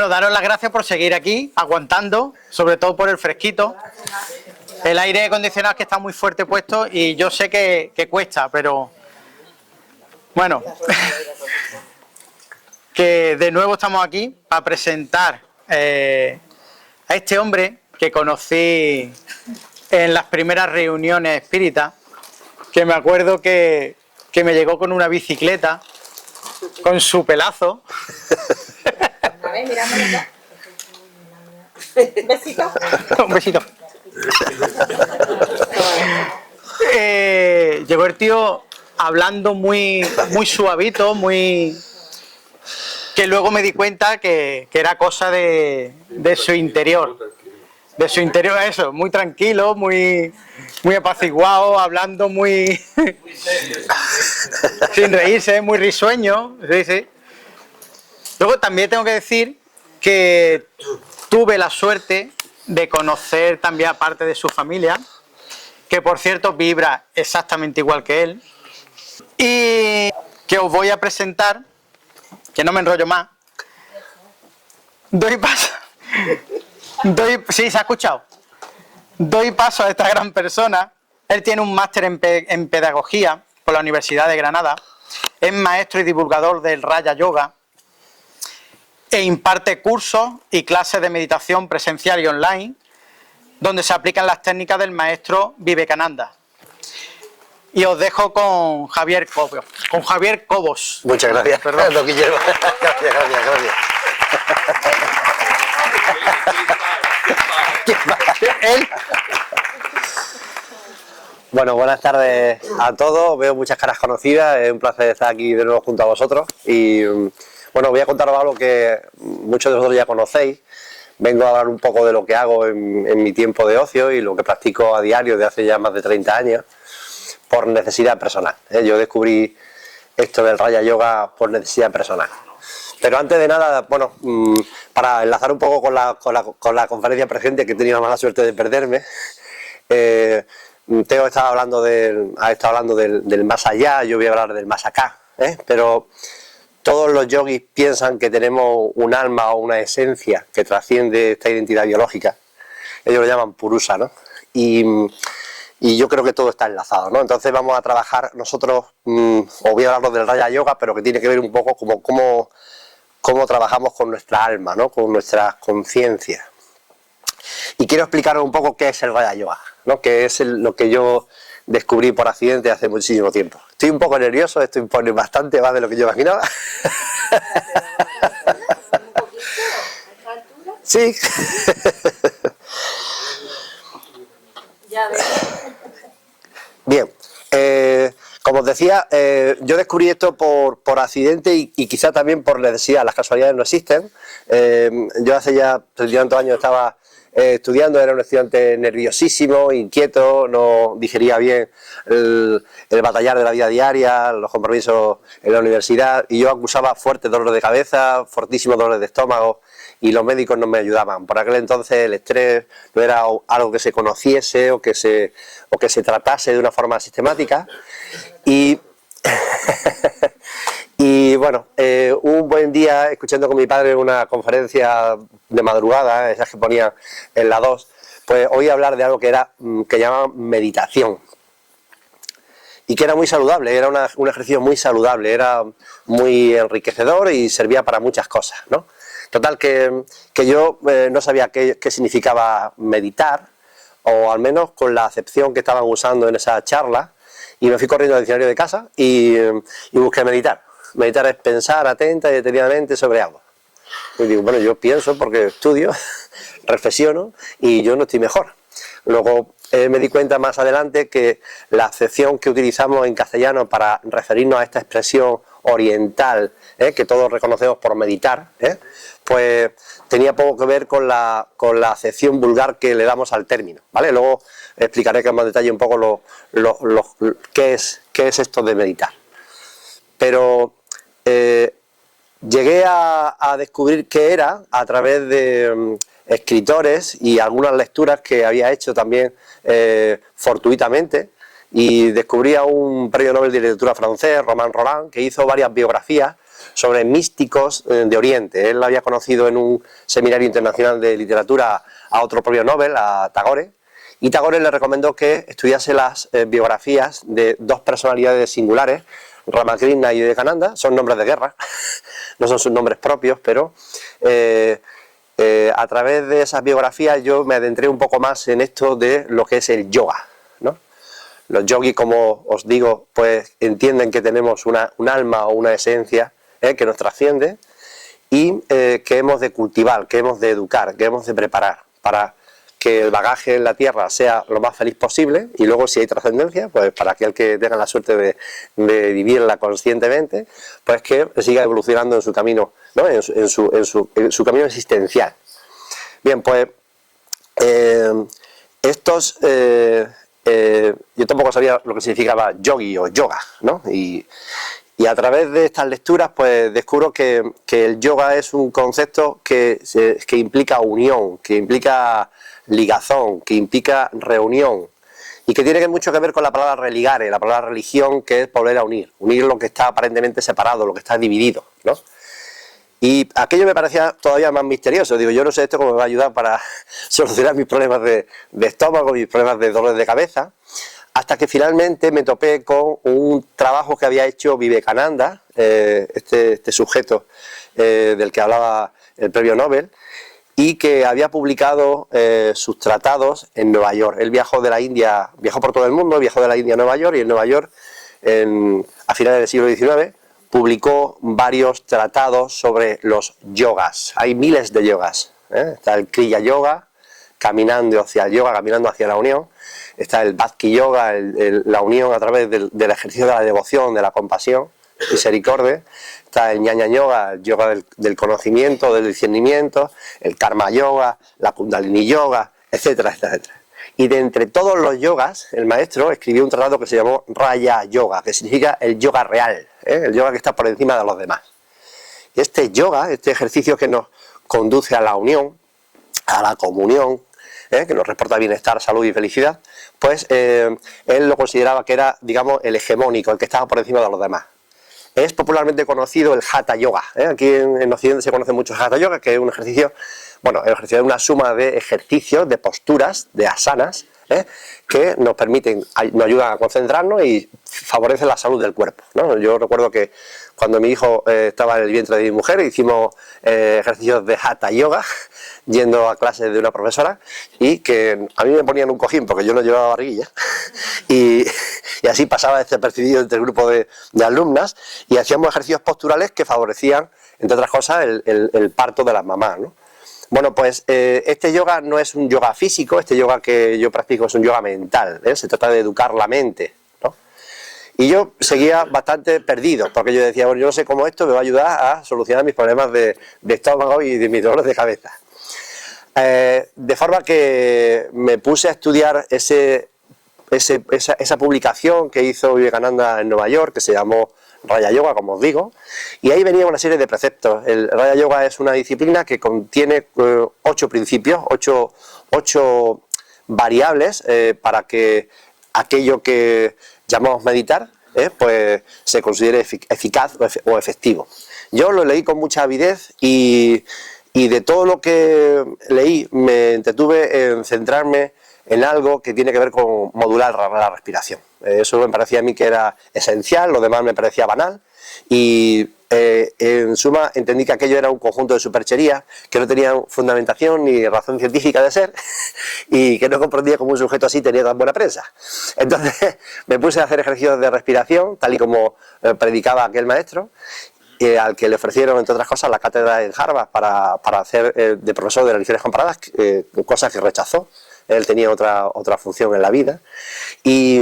daros las gracias por seguir aquí, aguantando, sobre todo por el fresquito. El aire acondicionado que está muy fuerte puesto y yo sé que cuesta, pero bueno, que de nuevo estamos aquí para presentar a este hombre que conocí en las primeras reuniones espíritas, que me acuerdo que me llegó con una bicicleta, con su pelazo. A ver, mirándolo ya. Besito. Un besito. Llegó el tío hablando muy suavito, que luego me di cuenta que era cosa de su interior. De su interior, eso, muy tranquilo, muy apaciguado, hablando muy sin reírse, muy risueño. Sí, sí. Luego también tengo que decir que tuve la suerte de conocer también a parte de su familia, que por cierto vibra exactamente igual que él, y que os voy a presentar, que no me enrollo más. Sí, se ha escuchado. Doy paso a esta gran persona. Él tiene un máster en pedagogía por la Universidad de Granada, es maestro y divulgador del Raya Yoga e imparte cursos y clases de meditación presencial y online, donde se aplican las técnicas del maestro Vivekananda. Y os dejo con Javier Cobos. Muchas gracias. Perdón. No, Guillermo. Gracias. Él. Bueno, buenas tardes a todos. Veo muchas caras conocidas. Es un placer estar aquí de nuevo junto a vosotros. Y bueno, voy a contaros algo que muchos de vosotros ya conocéis. Vengo a hablar un poco de lo que hago en mi tiempo de ocio y lo que practico a diario desde hace ya más de 30 años por necesidad personal. Yo descubrí esto del Raya Yoga por necesidad personal. Pero antes de nada, bueno, para enlazar un poco con la conferencia presente, que he tenido la mala suerte de perderme, Teo ha estado hablando del más allá, yo voy a hablar del más acá, pero todos los yogis piensan que tenemos un alma o una esencia que trasciende esta identidad biológica. Ellos lo llaman purusa, ¿no? Y yo creo que todo está enlazado, ¿no? Entonces vamos a trabajar nosotros, os voy a hablar del Raya Yoga, pero que tiene que ver un poco como cómo trabajamos con nuestra alma, ¿no? Con nuestra conciencia. Y quiero explicaros un poco qué es el Raya Yoga, ¿no? Que es lo que yo descubrí por accidente hace muchísimo tiempo. Estoy un poco nervioso, esto impone bastante más de lo que yo imaginaba. Sí. Bien, como os decía, yo descubrí esto por accidente y quizá también por necesidad. Las casualidades no existen. Yo hace ya 32 años estaba estudiando, era un estudiante nerviosísimo, inquieto, no digería bien el batallar de la vida diaria, los compromisos en la universidad, y yo acusaba fuertes dolores de cabeza, fortísimos dolores de estómago, y los médicos no me ayudaban. Por aquel entonces el estrés no era algo que se conociese o que se tratase de una forma sistemática. Y bueno, un buen día, escuchando con mi padre una conferencia de madrugada, esas que ponía en la 2, pues oí hablar de algo que llamaban meditación. Y que era muy saludable, era un ejercicio muy saludable, era muy enriquecedor y servía para muchas cosas, ¿no? Total, que yo no sabía qué significaba meditar, o al menos con la acepción que estaban usando en esa charla, y me fui corriendo al diccionario de casa y busqué meditar. Meditar es pensar atenta y detenidamente sobre algo. Y digo, bueno, yo pienso porque estudio, reflexiono y yo no estoy mejor. Luego me di cuenta más adelante que la acepción que utilizamos en castellano para referirnos a esta expresión oriental, que todos reconocemos por meditar, pues tenía poco que ver con la acepción vulgar que le damos al término, ¿vale? Luego explicaré con más detalle un poco qué es esto de meditar. Pero llegué a descubrir qué era a través de escritores y algunas lecturas que había hecho también fortuitamente, y descubrí a un premio Nobel de literatura francés, Romain Rolland, que hizo varias biografías sobre místicos de Oriente. Él había conocido en un seminario internacional de literatura a otro premio Nobel, a Tagore, y Tagore le recomendó que estudiase las biografías de dos personalidades singulares, Ramakrishna y Vivekananda. Son nombres de guerra, no son sus nombres propios, pero a través de esas biografías yo me adentré un poco más en esto de lo que es el yoga, ¿no? Los yogis, como os digo, pues entienden que tenemos un alma o una esencia que nos trasciende y que hemos de cultivar, que hemos de educar, que hemos de preparar para que el bagaje en la tierra sea lo más feliz posible, y luego, si hay trascendencia, pues para aquel que tenga la suerte de vivirla conscientemente, pues que siga evolucionando en su camino, ¿no? en su camino existencial. Bien, pues yo tampoco sabía lo que significaba yogi o yoga, ¿no? Y a través de estas lecturas pues descubro que el yoga es un concepto que implica unión, que implica ligazón, que implica reunión, y que tiene mucho que ver con la palabra religare, la palabra religión, que es volver a unir lo que está aparentemente separado, lo que está dividido, ¿no? Y aquello me parecía todavía más misterioso. Digo, yo no sé esto cómo me va a ayudar para solucionar mis problemas de estómago, mis problemas de dolor de cabeza, hasta que finalmente me topé con un trabajo que había hecho Vivekananda, este sujeto del que hablaba el premio Nobel, y que había publicado sus tratados en Nueva York. Él viajó de la India, viajó por todo el mundo, viajó de la India a Nueva York, y en Nueva York, a finales del siglo XIX, publicó varios tratados sobre los yogas. Hay miles de yogas, ¿eh? Está el Kriya Yoga, caminando hacia el yoga, caminando hacia la unión. Está el Bhakti Yoga, la unión a través del ejercicio de la devoción, de la compasión, misericordia. Está el Jnana Yoga, el yoga del conocimiento, del discernimiento, el Karma Yoga, la Kundalini Yoga, etcétera, etcétera, etcétera. Y de entre todos los yogas, el maestro escribió un tratado que se llamó Raya Yoga, que significa el yoga real, el yoga que está por encima de los demás. Y este yoga, este ejercicio que nos conduce a la unión, a la comunión, que nos reporta bienestar, salud y felicidad, pues él lo consideraba que era, digamos, el hegemónico, el que estaba por encima de los demás. Es popularmente conocido el Hatha Yoga. Aquí en Occidente se conoce mucho el Hatha Yoga, que es un ejercicio, bueno, el ejercicio es una suma de ejercicios, de posturas, de asanas, que nos permiten, nos ayudan a concentrarnos y favorecen la salud del cuerpo, ¿no? Yo recuerdo que cuando mi hijo estaba en el vientre de mi mujer, hicimos ejercicios de Hatha Yoga, yendo a clases de una profesora, y que a mí me ponían un cojín porque yo no llevaba barriguilla, y así pasaba desapercibido entre el grupo de alumnas, y hacíamos ejercicios posturales que favorecían, entre otras cosas, el parto de las mamás, ¿no? Bueno, pues este yoga no es un yoga físico, este yoga que yo practico es un yoga mental, se trata de educar la mente, ¿no? Y yo seguía bastante perdido, porque yo decía, bueno, yo no sé cómo esto me va a ayudar a solucionar mis problemas de estómago y de mis dolores de cabeza. De forma que me puse a estudiar esa publicación que hizo Vivekananda en Nueva York, que se llamó Raya Yoga, como os digo, y ahí venía una serie de preceptos. El Raya Yoga es una disciplina que contiene 8 principios, 8 variables para que aquello que llamamos meditar pues se considere eficaz o efectivo. Yo lo leí con mucha avidez y de todo lo que leí me entretuve en centrarme en algo que tiene que ver con modular la respiración. Eso me parecía a mí que era esencial, lo demás me parecía banal, y en suma entendí que aquello era un conjunto de supercherías que no tenían fundamentación ni razón científica de ser, y que no comprendía cómo un sujeto así tenía tan buena prensa. Entonces me puse a hacer ejercicios de respiración, tal y como predicaba aquel maestro, al que le ofrecieron, entre otras cosas, la cátedra en Harvard para hacer de profesor de religiones comparadas, cosas que rechazó. Él tenía otra función en la vida, y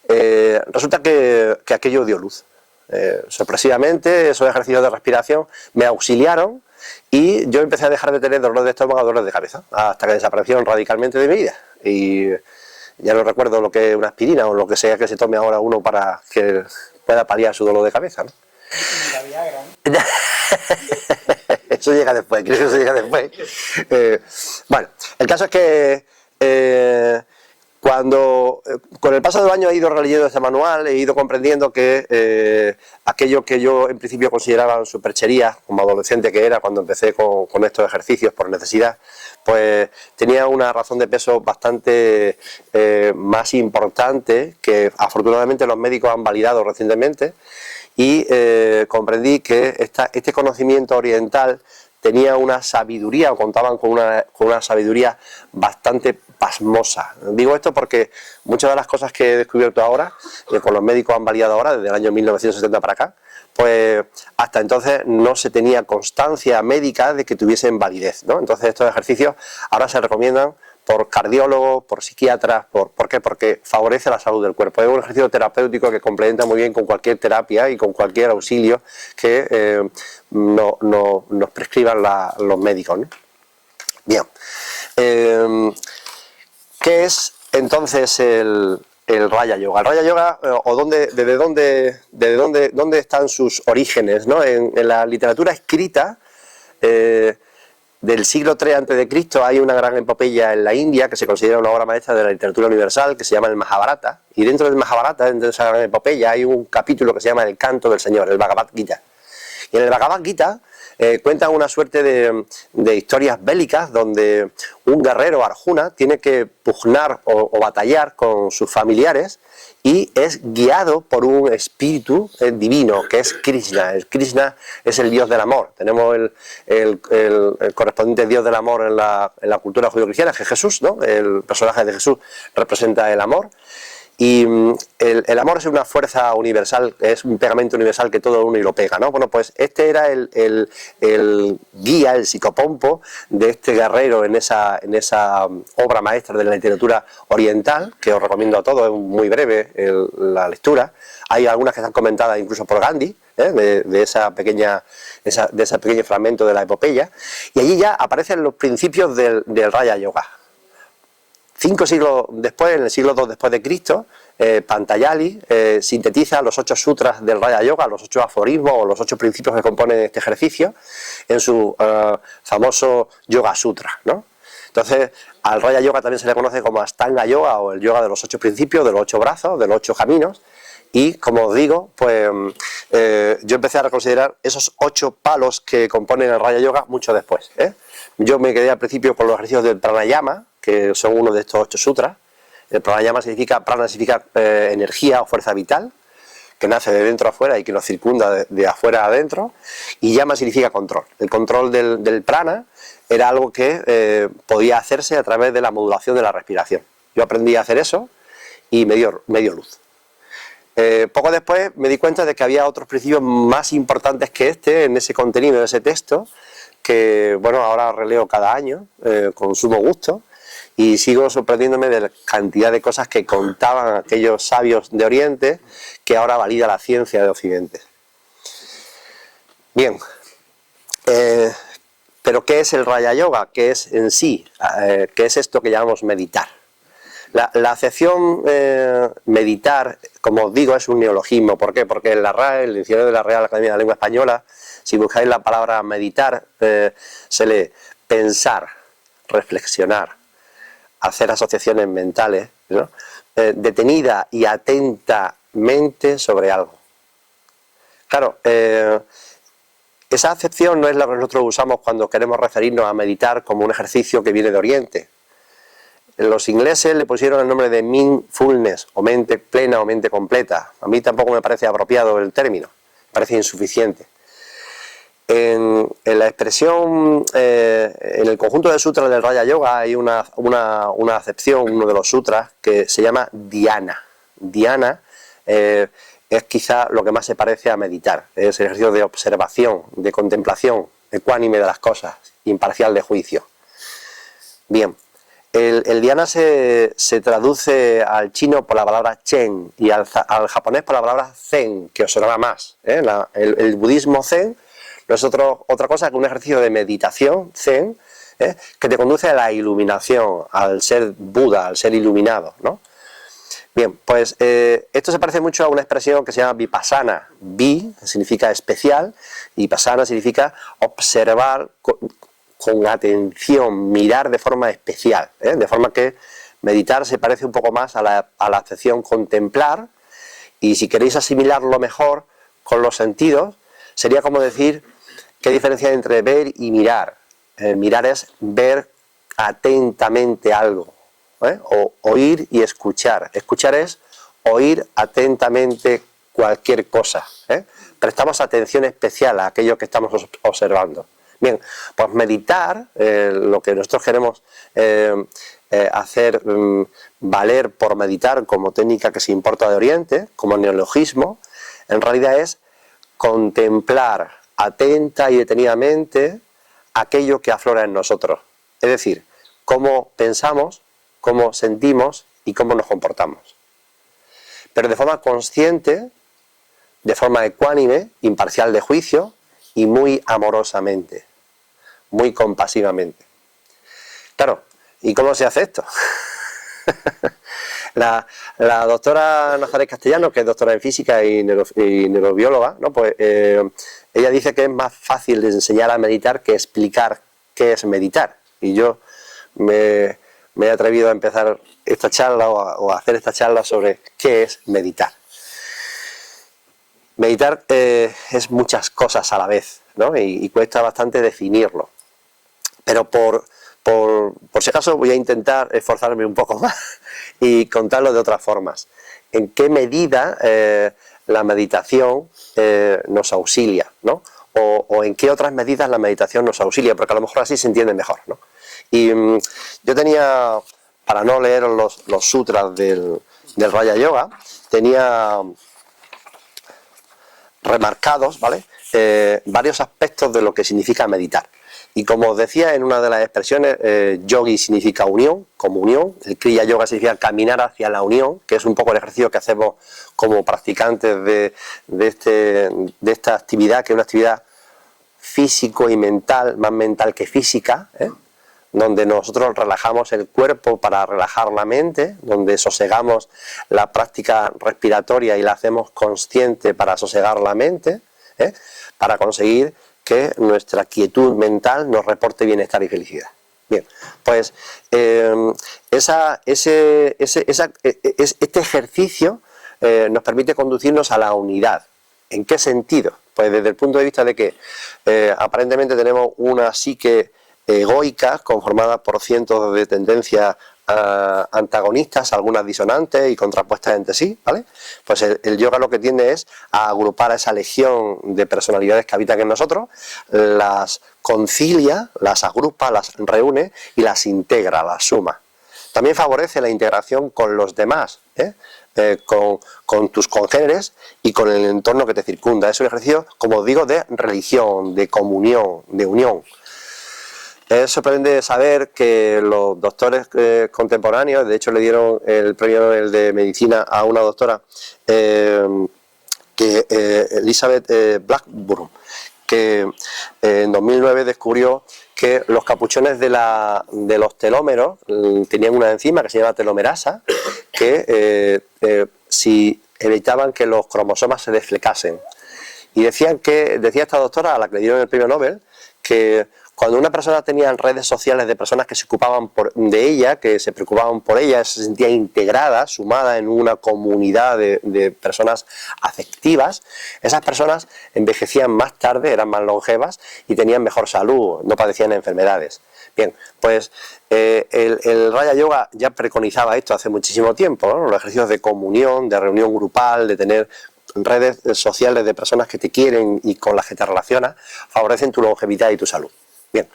resulta que aquello dio luz. Sorpresivamente, esos ejercicios de respiración me auxiliaron, y yo empecé a dejar de tener dolores de estómago, dolores de cabeza, hasta que desaparecieron radicalmente de mi vida. Y ya no recuerdo lo que es una aspirina o lo que sea que se tome ahora uno para que pueda paliar su dolor de cabeza, ¿no? La Viagra, ¿no? Eso llega después, creo que eso llega después. Bueno, el caso es que Con el paso de los años he ido releyendo este manual, he ido comprendiendo que aquello que yo en principio consideraba superchería, como adolescente que era cuando empecé con estos ejercicios por necesidad, pues tenía una razón de peso bastante más importante, que afortunadamente los médicos han validado recientemente, y comprendí que este conocimiento oriental tenía una sabiduría, o contaban con una sabiduría bastante pasmosa. Digo esto porque muchas de las cosas que he descubierto ahora, que con los médicos han validado ahora, desde el año 1970 para acá, pues hasta entonces no se tenía constancia médica de que tuviesen validez, ¿no? Entonces estos ejercicios ahora se recomiendan por cardiólogos, por psiquiatras. ¿Por qué? Porque favorece la salud del cuerpo. Es un ejercicio terapéutico que complementa muy bien con cualquier terapia y con cualquier auxilio que nos prescriban los médicos, ¿no? Bien. ¿Qué es entonces el Raya Yoga? El Raya Yoga, desde dónde están sus orígenes, ¿no? En la literatura escrita del siglo III a.C. hay una gran epopeya en la India que se considera una obra maestra de la literatura universal, que se llama el Mahabharata, y dentro del Mahabharata, dentro de esa gran epopeya, hay un capítulo que se llama El Canto del Señor, el Bhagavad Gita. Y en el Bhagavad Gita cuentan una suerte de historias bélicas donde un guerrero, Arjuna, tiene que pugnar o batallar con sus familiares y es guiado por un espíritu divino, que es Krishna. El Krishna es el dios del amor. Tenemos el correspondiente dios del amor en la cultura judio-cristiana, que es Jesús, ¿no? El personaje de Jesús representa el amor. Y el amor es una fuerza universal, es un pegamento universal que todo une y lo pega, ¿no? Bueno, pues este era el guía, el psicopompo de este guerrero en esa obra maestra de la literatura oriental, que os recomiendo a todos, es muy breve la lectura. Hay algunas que están comentadas incluso por Gandhi, de ese pequeño fragmento de la epopeya, y allí ya aparecen los principios del Raya Yoga. 5 siglos después, en el siglo II después de Cristo, Patanjali sintetiza los 8 sutras del Raya Yoga, los 8 aforismos o los 8 principios que componen este ejercicio, en su famoso Yoga Sutra, ¿no? Entonces, al Raya Yoga también se le conoce como Astanga Yoga, o el yoga de los 8 principios, de los 8 brazos, de los 8 caminos. Y, como os digo, pues yo empecé a reconsiderar esos 8 palos que componen el Raya Yoga mucho después, Yo me quedé al principio con los ejercicios del pranayama, que son uno de estos 8 sutras. El pranayama prana significa energía o fuerza vital, que nace de dentro a afuera y que nos circunda de afuera a adentro, y yama significa control. El control del prana era algo que podía hacerse a través de la modulación de la respiración. Yo aprendí a hacer eso y me dio luz. Poco después me di cuenta de que había otros principios más importantes que en ese contenido, en ese texto, que bueno, ahora releo cada año con sumo gusto, y sigo sorprendiéndome de la cantidad de cosas que contaban aquellos sabios de Oriente, que ahora valida la ciencia de Occidente. Bien, pero ¿qué es el Raya Yoga? ¿Qué es en sí? ¿Qué es esto que llamamos meditar? La acepción meditar, como os digo, es un neologismo. ¿Por qué? Porque en la RAE, el diccionario de la Real Academia de la Lengua Española, si buscáis la palabra meditar, se lee pensar, reflexionar, hacer asociaciones mentales, ¿no? Detenida y atentamente sobre algo. Claro, esa acepción no es la que nosotros usamos cuando queremos referirnos a meditar como un ejercicio que viene de Oriente. Los ingleses le pusieron el nombre de mindfulness, o mente plena o mente completa. A mí tampoco me parece apropiado el término, me parece insuficiente. En la expresión, en el conjunto de sutras del Raya Yoga hay una acepción, uno de los sutras, que se llama dhyana. Dhyana es quizá lo que más se parece a meditar, es el ejercicio de observación, de contemplación, ecuánime de las cosas, imparcial de juicio. Bien, el dhyana se traduce al chino por la palabra chen y al japonés por la palabra zen, que os sonará más. El budismo zen no es otra cosa que un ejercicio de meditación, zen, que te conduce a la iluminación, al ser Buda, al ser iluminado, ¿no? Bien, pues esto se parece mucho a una expresión que se llama vipassana. Vi significa especial y vipassana significa observar con atención, mirar de forma especial, de forma que meditar se parece un poco más a la acepción contemplar, y si queréis asimilarlo mejor con los sentidos, sería como decir qué diferencia hay entre ver y mirar. Mirar es ver atentamente algo, o oír y escuchar. Escuchar es oír atentamente cualquier cosa. Prestamos atención especial a aquello que estamos observando. Bien, pues meditar, lo que nosotros queremos hacer valer por meditar como técnica que se importa de Oriente, como neologismo, en realidad es contemplar atenta y detenidamente aquello que aflora en nosotros. Es decir, cómo pensamos, cómo sentimos y cómo nos comportamos. Pero de forma consciente, de forma ecuánime, imparcial de juicio y muy amorosamente, muy compasivamente. Claro, ¿y cómo se hace esto? La doctora Nazaret Castellano, que es doctora en física y neurobióloga, ¿no? Pues, ella dice que es más fácil de enseñar a meditar que explicar qué es meditar. Y yo me he atrevido a empezar esta charla o a hacer esta charla sobre qué es meditar. Meditar es muchas cosas a la vez, ¿no? Y cuesta bastante definirlo. Pero por si acaso voy a intentar esforzarme un poco más y contarlo de otras formas. ¿En qué medida la meditación nos auxilia, ¿no? O en qué otras medidas la meditación nos auxilia, porque a lo mejor así se entiende mejor, ¿no? Y yo tenía, para no leer los sutras del Raja Yoga, tenía remarcados, ¿vale? Varios aspectos de lo que significa meditar. Y como os decía en una de las expresiones, yogi significa unión, comunión, el kriya yoga significa caminar hacia la unión, que es un poco el ejercicio que hacemos como practicantes de esta actividad, que es una actividad físico y mental, más mental que física, donde nosotros relajamos el cuerpo para relajar la mente, donde sosegamos la práctica respiratoria y la hacemos consciente para sosegar la mente, para conseguir que nuestra quietud mental nos reporte bienestar y felicidad. Bien, pues este ejercicio nos permite conducirnos a la unidad. ¿En qué sentido? Pues desde el punto de vista de que aparentemente tenemos una psique egoica conformada por cientos de tendencias antagonistas, algunas disonantes y contrapuestas entre sí, ¿vale? Pues el yoga lo que tiende es a agrupar a esa legión de personalidades que habitan en nosotros, las concilia, las agrupa, las reúne y las integra, las suma. También favorece la integración con los demás, con tus congéneres y con el entorno que te circunda. Es un ejercicio, como os digo, de religión, de comunión, de unión. Es sorprendente saber que los doctores contemporáneos, de hecho le dieron el premio Nobel de Medicina a una doctora, Elizabeth Blackburn, que en 2009 descubrió que los capuchones de los telómeros tenían una enzima que se llama telomerasa, que si evitaban que los cromosomas se desflecasen. Y decía esta doctora, a la que le dieron el premio Nobel, que cuando una persona tenía redes sociales de personas que se ocupaban de ella, que se preocupaban por ella, se sentía integrada, sumada en una comunidad de personas afectivas, esas personas envejecían más tarde, eran más longevas y tenían mejor salud, no padecían enfermedades. Bien, pues el Raja Yoga ya preconizaba esto hace muchísimo tiempo, ¿no? Los ejercicios de comunión, de reunión grupal, de tener redes sociales de personas que te quieren y con las que te relacionas, favorecen tu longevidad y tu salud. Bien,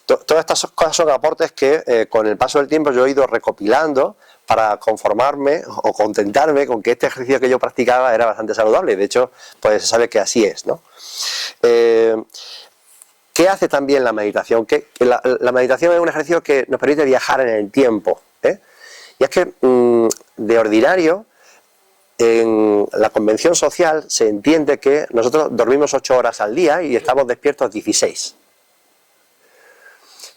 todas estas cosas son aportes que con el paso del tiempo yo he ido recopilando para conformarme o contentarme con que este ejercicio que yo practicaba era bastante saludable. De hecho, pues se sabe que así es, ¿no? ¿Qué hace también la meditación? La meditación es un ejercicio que nos permite viajar en el tiempo, y es que de ordinario en la convención social se entiende que nosotros dormimos 8 horas al día y estamos despiertos 16.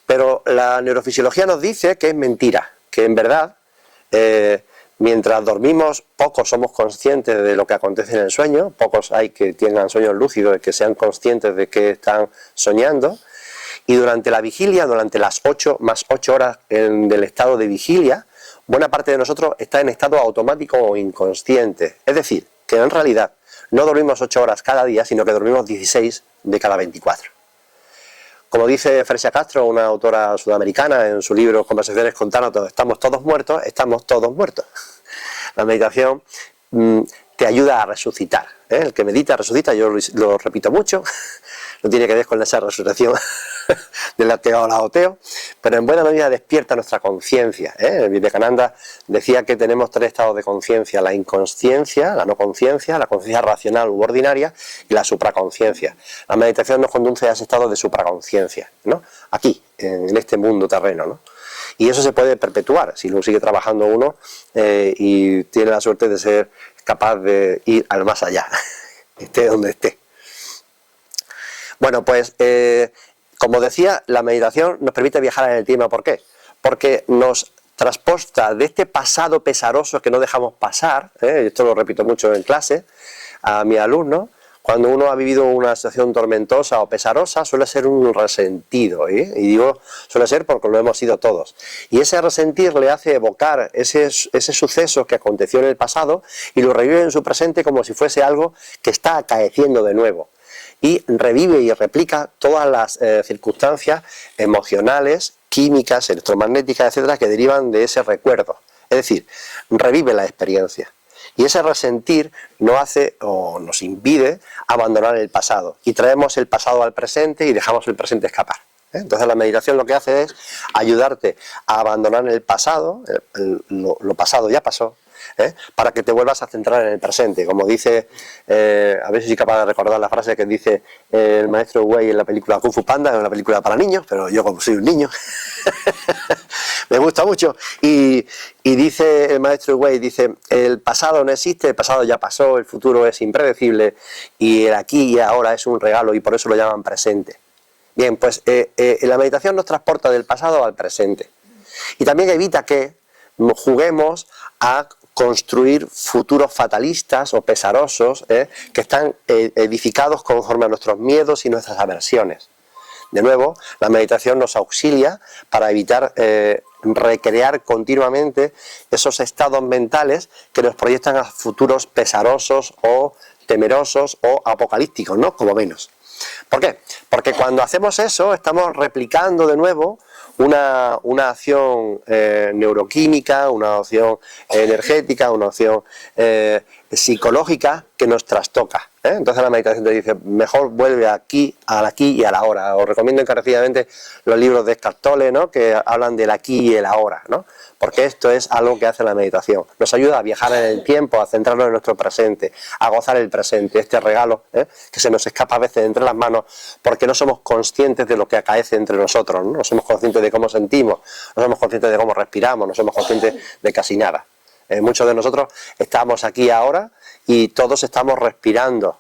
Pero la neurofisiología nos dice que es mentira, que en verdad, mientras dormimos, pocos somos conscientes de lo que acontece en el sueño, pocos hay que tengan sueños lúcidos, que sean conscientes de que están soñando, Y durante la vigilia, durante las 8 más 8 horas del estado de vigilia, buena parte de nosotros está en estado automático o inconsciente. Es decir, que en realidad no dormimos 8 horas cada día, sino que dormimos 16 de cada 24. Como dice Fresia Castro, una autora sudamericana, en su libro Conversaciones con Tánatos, estamos todos muertos. La meditación te ayuda a resucitar. El que medita resucita, yo lo repito mucho, no tiene que ver con esa resurrección del ateo al ateo, pero en buena medida despierta nuestra conciencia. Vivekananda decía que tenemos 3 estados de conciencia: la inconsciencia, la no conciencia, la conciencia racional u ordinaria y la supraconciencia. La meditación nos conduce a ese estado de supraconciencia, ¿no? Aquí, en este mundo terreno, ¿no? Y eso se puede perpetuar si lo sigue trabajando uno y tiene la suerte de ser capaz de ir al más allá, esté donde esté. Bueno, pues como decía, la meditación nos permite viajar en el tiempo. ¿Por qué? Porque nos transporta de este pasado pesaroso que no dejamos pasar, esto lo repito mucho en clase a mis alumnos. Cuando uno ha vivido una situación tormentosa o pesarosa, suele ser un resentido, y digo suele ser porque lo hemos sido todos. Y ese resentir le hace evocar ese suceso que aconteció en el pasado y lo revive en su presente como si fuese algo que está acaeciendo de nuevo. Y revive y replica todas las circunstancias emocionales, químicas, electromagnéticas, etcétera, que derivan de ese recuerdo. Es decir, revive la experiencia. Y ese resentir nos hace o nos impide abandonar el pasado. Y traemos el pasado al presente y dejamos el presente escapar. Entonces la meditación lo que hace es ayudarte a abandonar el pasado, lo pasado ya pasó, para que te vuelvas a centrar en el presente. Como dice, a ver si soy capaz de recordar la frase que dice el maestro Wei en la película Kung Fu Panda, en una película para niños, pero yo como soy un niño, me gusta mucho. Y dice el maestro Wei, dice, el pasado no existe, el pasado ya pasó, el futuro es impredecible y el aquí y ahora es un regalo y por eso lo llaman presente. Bien, pues la meditación nos transporta del pasado al presente y también evita que juguemos a construir futuros fatalistas o pesarosos que están edificados conforme a nuestros miedos y nuestras aversiones. De nuevo, la meditación nos auxilia para evitar recrear continuamente esos estados mentales que nos proyectan a futuros pesarosos o temerosos o apocalípticos, ¿no? Como menos. ¿Por qué? Porque cuando hacemos eso estamos replicando de nuevo una acción neuroquímica, una acción energética, una acción psicológica que nos trastoca. Entonces la meditación te dice, mejor vuelve aquí, al aquí y a la hora. Os recomiendo encarecidamente los libros de Eckhart Tolle, ¿no? Que hablan del aquí y el ahora, ¿no? Porque esto es algo que hace la meditación. Nos ayuda a viajar en el tiempo, a centrarnos en nuestro presente, a gozar el presente, este regalo que se nos escapa a veces de entre las manos porque no somos conscientes de lo que acaece entre nosotros, ¿no? No somos conscientes de cómo sentimos, no somos conscientes de cómo respiramos, no somos conscientes de casi nada. Muchos de nosotros estamos aquí ahora y todos estamos respirando.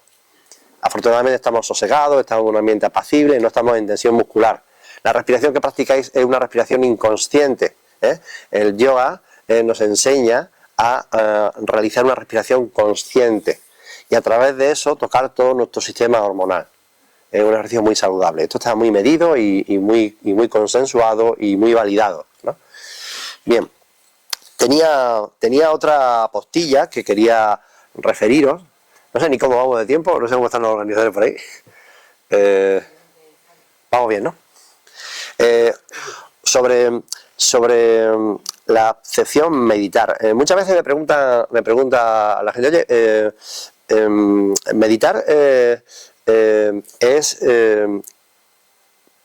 Afortunadamente estamos sosegados, estamos en un ambiente apacible, no estamos en tensión muscular. La respiración que practicáis es una respiración inconsciente. El yoga nos enseña a realizar una respiración consciente y a través de eso tocar todo nuestro sistema hormonal. Es un ejercicio muy saludable. Esto está muy medido y muy consensuado y muy validado, ¿no? Bien, tenía otra postilla que quería referiros. No sé ni cómo vamos de tiempo, no sé cómo están los organizadores por ahí. Vamos bien, ¿no? Sobre la acepción meditar. Muchas veces me pregunta la gente, oye, meditar es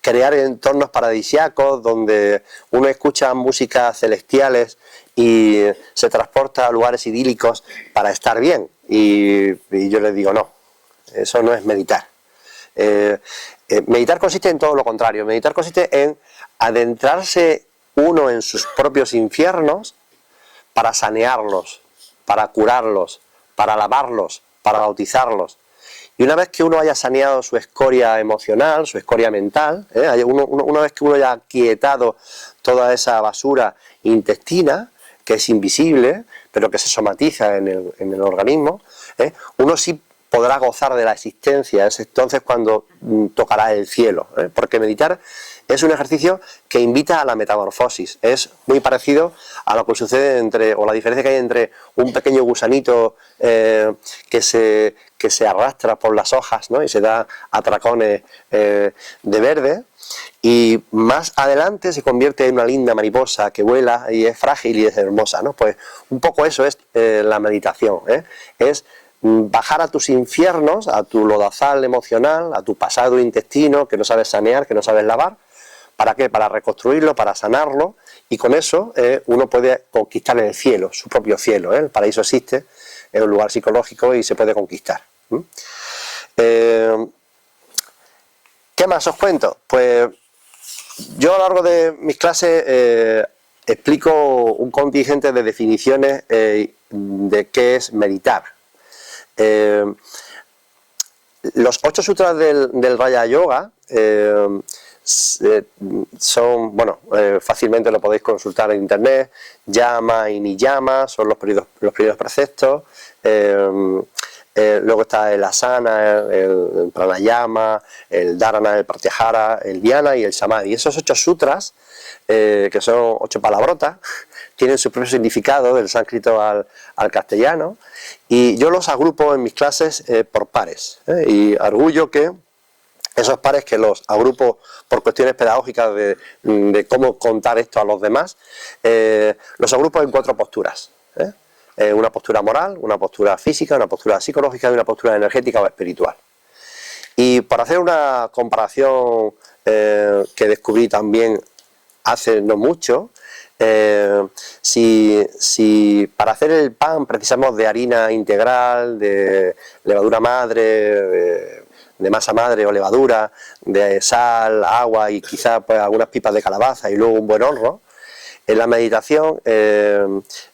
crear entornos paradisíacos donde uno escucha músicas celestiales y se transporta a lugares idílicos para estar bien. Y yo les digo, no, eso no es meditar. Meditar consiste en todo lo contrario. Meditar consiste en adentrarse uno en sus propios infiernos para sanearlos, para curarlos, para lavarlos, para bautizarlos. Y una vez que uno haya saneado su escoria emocional, su escoria mental, una vez que uno haya quietado toda esa basura intestina, que es invisible, pero que se somatiza en el organismo, uno sí podrá gozar de la existencia, es entonces cuando tocará el cielo, ¿eh? Porque meditar es un ejercicio que invita a la metamorfosis, es muy parecido a lo que sucede o la diferencia que hay entre un pequeño gusanito que se arrastra por las hojas, ¿no? Y se da atracones de verde, y más adelante se convierte en una linda mariposa que vuela y es frágil y es hermosa, ¿no? Pues un poco eso es la meditación, ¿eh? Es bajar a tus infiernos, a tu lodazal emocional, a tu pasado intestino que no sabes sanear, que no sabes lavar. ¿Para qué? Para reconstruirlo, para sanarlo, y con eso uno puede conquistar el cielo, su propio cielo, ¿eh? El paraíso existe, es un lugar psicológico y se puede conquistar. ¿Qué más os cuento? Pues yo a lo largo de mis clases explico un contingente de definiciones de qué es meditar. Los 8 sutras del Raja Yoga son, bueno, fácilmente lo podéis consultar en internet. Yama y Niyama son los primeros preceptos. Luego está el asana, el pranayama, el dharana, el pratyahara, el dhyana y el samadhi. Esos 8 sutras, que son 8 palabrotas, tienen su propio significado del sánscrito al castellano, y yo los agrupo en mis clases por pares, y arguyo que esos pares, que los agrupo por cuestiones pedagógicas de cómo contar esto a los demás, los agrupo en 4 posturas. Una postura moral, una postura física, una postura psicológica y una postura energética o espiritual. Y para hacer una comparación que descubrí también hace no mucho, si para hacer el pan precisamos de harina integral, de levadura madre, de masa madre o levadura, de sal, agua y quizá pues algunas pipas de calabaza y luego un buen horno, en la meditación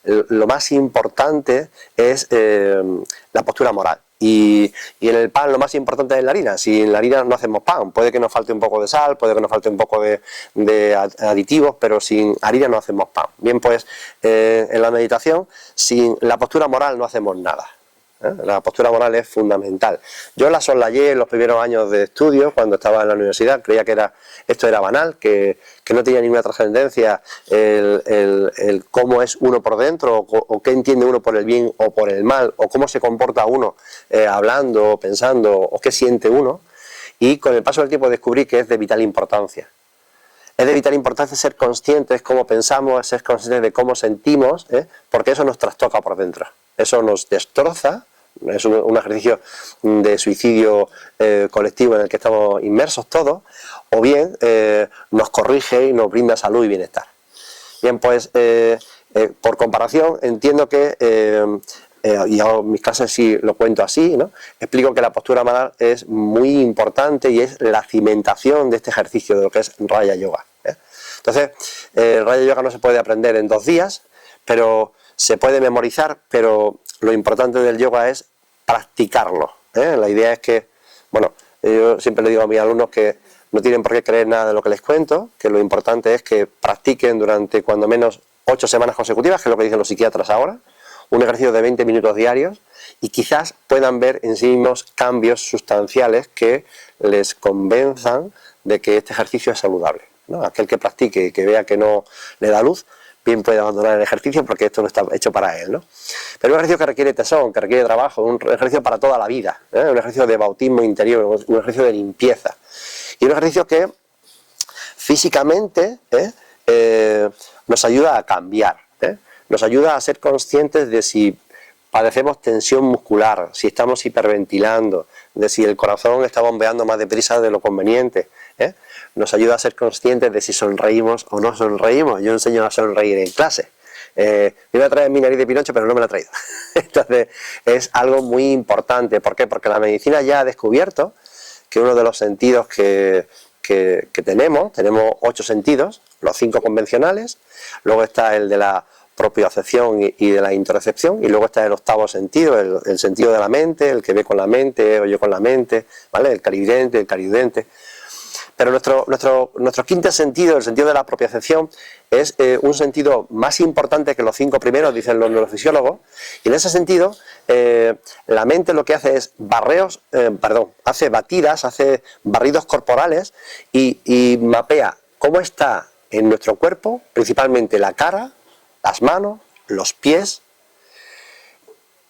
lo más importante es la postura moral. Y en el pan lo más importante es la harina. Si en la harina no hacemos pan, puede que nos falte un poco de sal, puede que nos falte un poco de aditivos, pero sin harina no hacemos pan. Bien, pues en la meditación, sin la postura moral no hacemos nada. La postura moral es fundamental. Yo la soslayé en los primeros años de estudio, cuando estaba en la universidad, creía que esto era banal, que no tenía ninguna trascendencia el cómo es uno por dentro, o qué entiende uno por el bien o por el mal, o cómo se comporta uno hablando, pensando, o qué siente uno, y con el paso del tiempo descubrí que es de vital importancia. Es de vital importancia ser conscientes de cómo pensamos, ser conscientes de cómo sentimos, porque eso nos trastoca por dentro, eso nos destroza. Es un ejercicio de suicidio colectivo en el que estamos inmersos todos, o bien nos corrige y nos brinda salud y bienestar. Bien, pues por comparación entiendo que, y en mis clases sí lo cuento así, ¿no? Explico que la postura moral es muy importante y es la cimentación de este ejercicio de lo que es Raja Yoga. Entonces, el Raja Yoga no se puede aprender en 2 días, pero se puede memorizar, pero lo importante del yoga es practicarlo. La idea es que, bueno, yo siempre le digo a mis alumnos que no tienen por qué creer nada de lo que les cuento, que lo importante es que practiquen durante cuando menos 8 semanas consecutivas, que es lo que dicen los psiquiatras ahora, un ejercicio de 20 minutos diarios, y quizás puedan ver en sí mismos cambios sustanciales que les convenzan de que este ejercicio es saludable, ¿no? Aquel que practique y que vea que no le da luz, bien puede abandonar el ejercicio porque esto no está hecho para él, ¿no? Pero un ejercicio que requiere tesón, que requiere trabajo, un ejercicio para toda la vida, un ejercicio de bautismo interior, un ejercicio de limpieza. Y un ejercicio que físicamente nos ayuda a cambiar, nos ayuda a ser conscientes de si padecemos tensión muscular, si estamos hiperventilando, de si el corazón está bombeando más deprisa de lo conveniente, nos ayuda a ser conscientes de si sonreímos o no sonreímos. Yo enseño a sonreír en clase. Me iba a traer mi nariz de Pinocho, pero no me la he traído. Entonces, es algo muy importante. ¿Por qué? Porque la medicina ya ha descubierto que uno de los sentidos que tenemos 8 sentidos, los 5 convencionales, luego está el de la propiocepción y de la interocepción, y luego está el 8º sentido, el sentido de la mente, el que ve con la mente, oye con la mente, ¿vale? El clarividente, el clarividente. Pero nuestro quinto sentido, el sentido de la propiocepción, es un sentido más importante que los 5 primeros, dicen los neurofisiólogos, y en ese sentido la mente lo que hace es hace batidas, hace barridos corporales y mapea cómo está en nuestro cuerpo, principalmente la cara, las manos, los pies,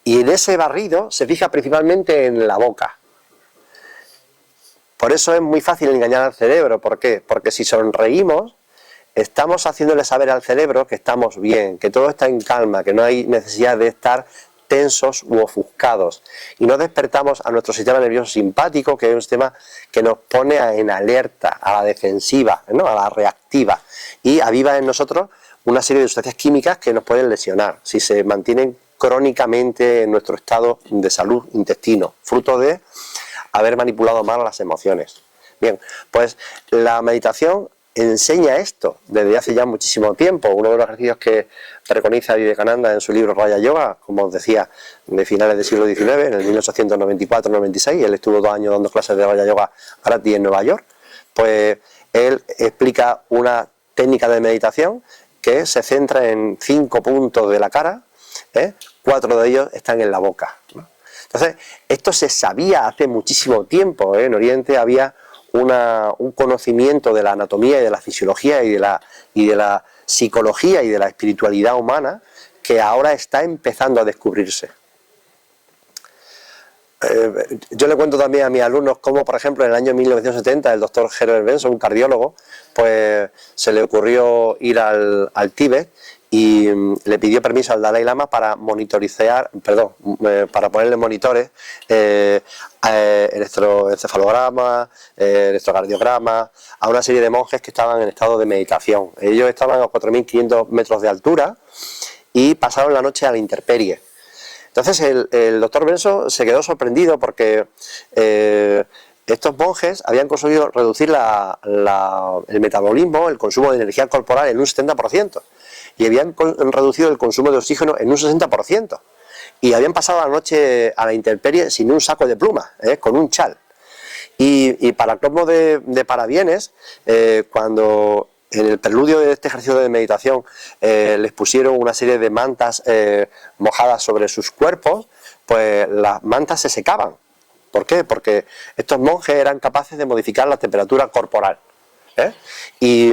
y en ese barrido se fija principalmente en la boca. Por eso es muy fácil engañar al cerebro. ¿Por qué? Porque si sonreímos, estamos haciéndole saber al cerebro que estamos bien, que todo está en calma, que no hay necesidad de estar tensos u ofuscados. Y no despertamos a nuestro sistema nervioso simpático, que es un sistema que nos pone en alerta, a la defensiva, ¿no?, a la reactiva. Y aviva en nosotros una serie de sustancias químicas que nos pueden lesionar si se mantienen crónicamente en nuestro estado de salud intestino, fruto de haber manipulado mal las emociones. Bien, pues la meditación enseña esto desde hace ya muchísimo tiempo. Uno de los ejercicios que preconiza Vivekananda en su libro Raja Yoga, como os decía, de finales del siglo XIX, en el 1894-96, él estuvo 2 años dando clases de Raja Yoga gratis en Nueva York, pues él explica una técnica de meditación que se centra en 5 puntos de la cara, 4 de ellos están en la boca, ¿no? Entonces, esto se sabía hace muchísimo tiempo, ¿eh? En Oriente había un conocimiento de la anatomía y de la fisiología y de la psicología y de la espiritualidad humana que ahora está empezando a descubrirse. Yo le cuento también a mis alumnos cómo, por ejemplo, en el año 1970 el doctor Herbert Benson, un cardiólogo, pues se le ocurrió ir al Tíbet y le pidió permiso al Dalai Lama para para ponerle monitores, electroencefalograma, electrocardiograma, a una serie de monjes que estaban en estado de meditación. Ellos estaban a 4.500 metros de altura y pasaron la noche a la intemperie. Entonces el doctor Benson se quedó sorprendido porque estos monjes habían conseguido reducir el metabolismo, el consumo de energía corporal en un 70%. Y habían reducido el consumo de oxígeno en un 60%. Y habían pasado la noche a la intemperie sin un saco de plumas, con un chal. Y para colmo de parabienes, cuando en el preludio de este ejercicio de meditación les pusieron una serie de mantas mojadas sobre sus cuerpos, pues las mantas se secaban. ¿Por qué? Porque estos monjes eran capaces de modificar la temperatura corporal. Y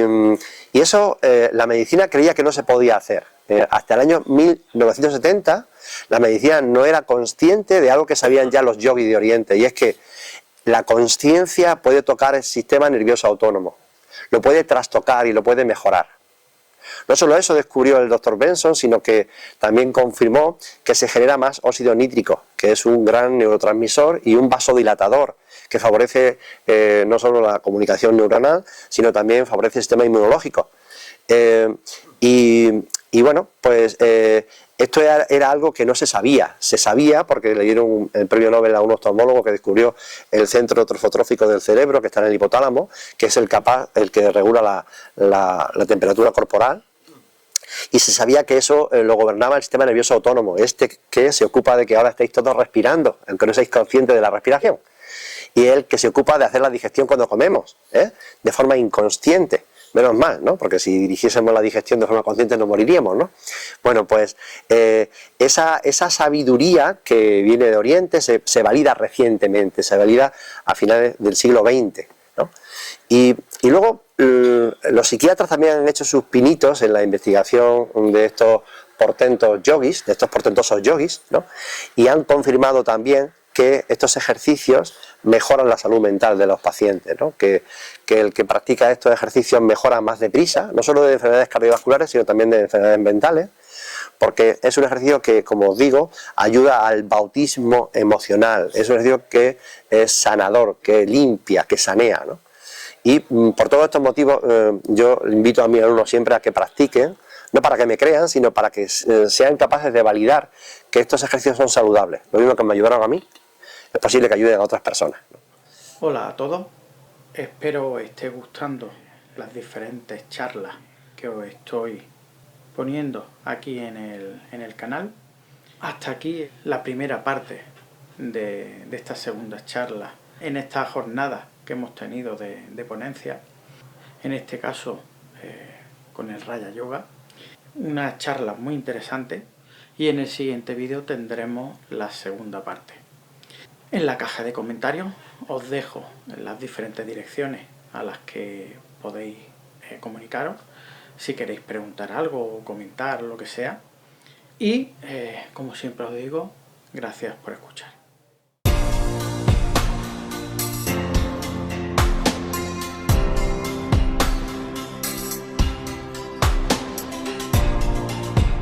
eso la medicina creía que no se podía hacer. Hasta el año 1970 la medicina no era consciente de algo que sabían ya los yogis de Oriente, y es que la consciencia puede tocar el sistema nervioso autónomo, lo puede trastocar y lo puede mejorar. No solo eso descubrió el doctor Benson, sino que también confirmó que se genera más óxido nítrico, que es un gran neurotransmisor y un vasodilatador, que favorece no solo la comunicación neuronal, sino también favorece el sistema inmunológico. Y bueno, pues esto era algo que no se sabía. Se sabía porque le dieron el premio Nobel a un oftalmólogo que descubrió el centro trofotrófico del cerebro, que está en el hipotálamo, que es el que regula la temperatura corporal. Y se sabía que eso lo gobernaba el sistema nervioso autónomo, que se ocupa de que ahora estéis todos respirando, aunque no seáis conscientes de la respiración. Y el que se ocupa de hacer la digestión cuando comemos, de forma inconsciente. Menos mal, ¿no? Porque si dirigiésemos la digestión de forma consciente no moriríamos, ¿no? Bueno, pues esa sabiduría que viene de Oriente se valida recientemente, se valida a finales del siglo XX, ¿no? Y luego los psiquiatras también han hecho sus pinitos en la investigación de estos portentosos yogis, ¿no? Y han confirmado también que estos ejercicios mejoran la salud mental de los pacientes, ¿no? Que el que practica estos ejercicios mejora más deprisa, no solo de enfermedades cardiovasculares, sino también de enfermedades mentales, porque es un ejercicio que, como os digo, ayuda al bautismo emocional, es un ejercicio que es sanador, que limpia, que sanea, ¿no? Y por todos estos motivos yo invito a mis alumnos siempre a que practiquen, no para que me crean, sino para que sean capaces de validar que estos ejercicios son saludables. Lo mismo que me ayudaron a mí, es posible que ayuden a otras personas, ¿no? Hola a todos, espero os esté gustando las diferentes charlas que os estoy poniendo aquí en el canal. Hasta aquí la primera parte de esta segunda charla en esta jornada que hemos tenido de ponencia, en este caso con el Raya Yoga, una charla muy interesante, y en el siguiente vídeo tendremos la segunda parte. En la caja de comentarios os dejo las diferentes direcciones a las que podéis comunicaros si queréis preguntar algo o comentar lo que sea. Y como siempre os digo, gracias por escuchar.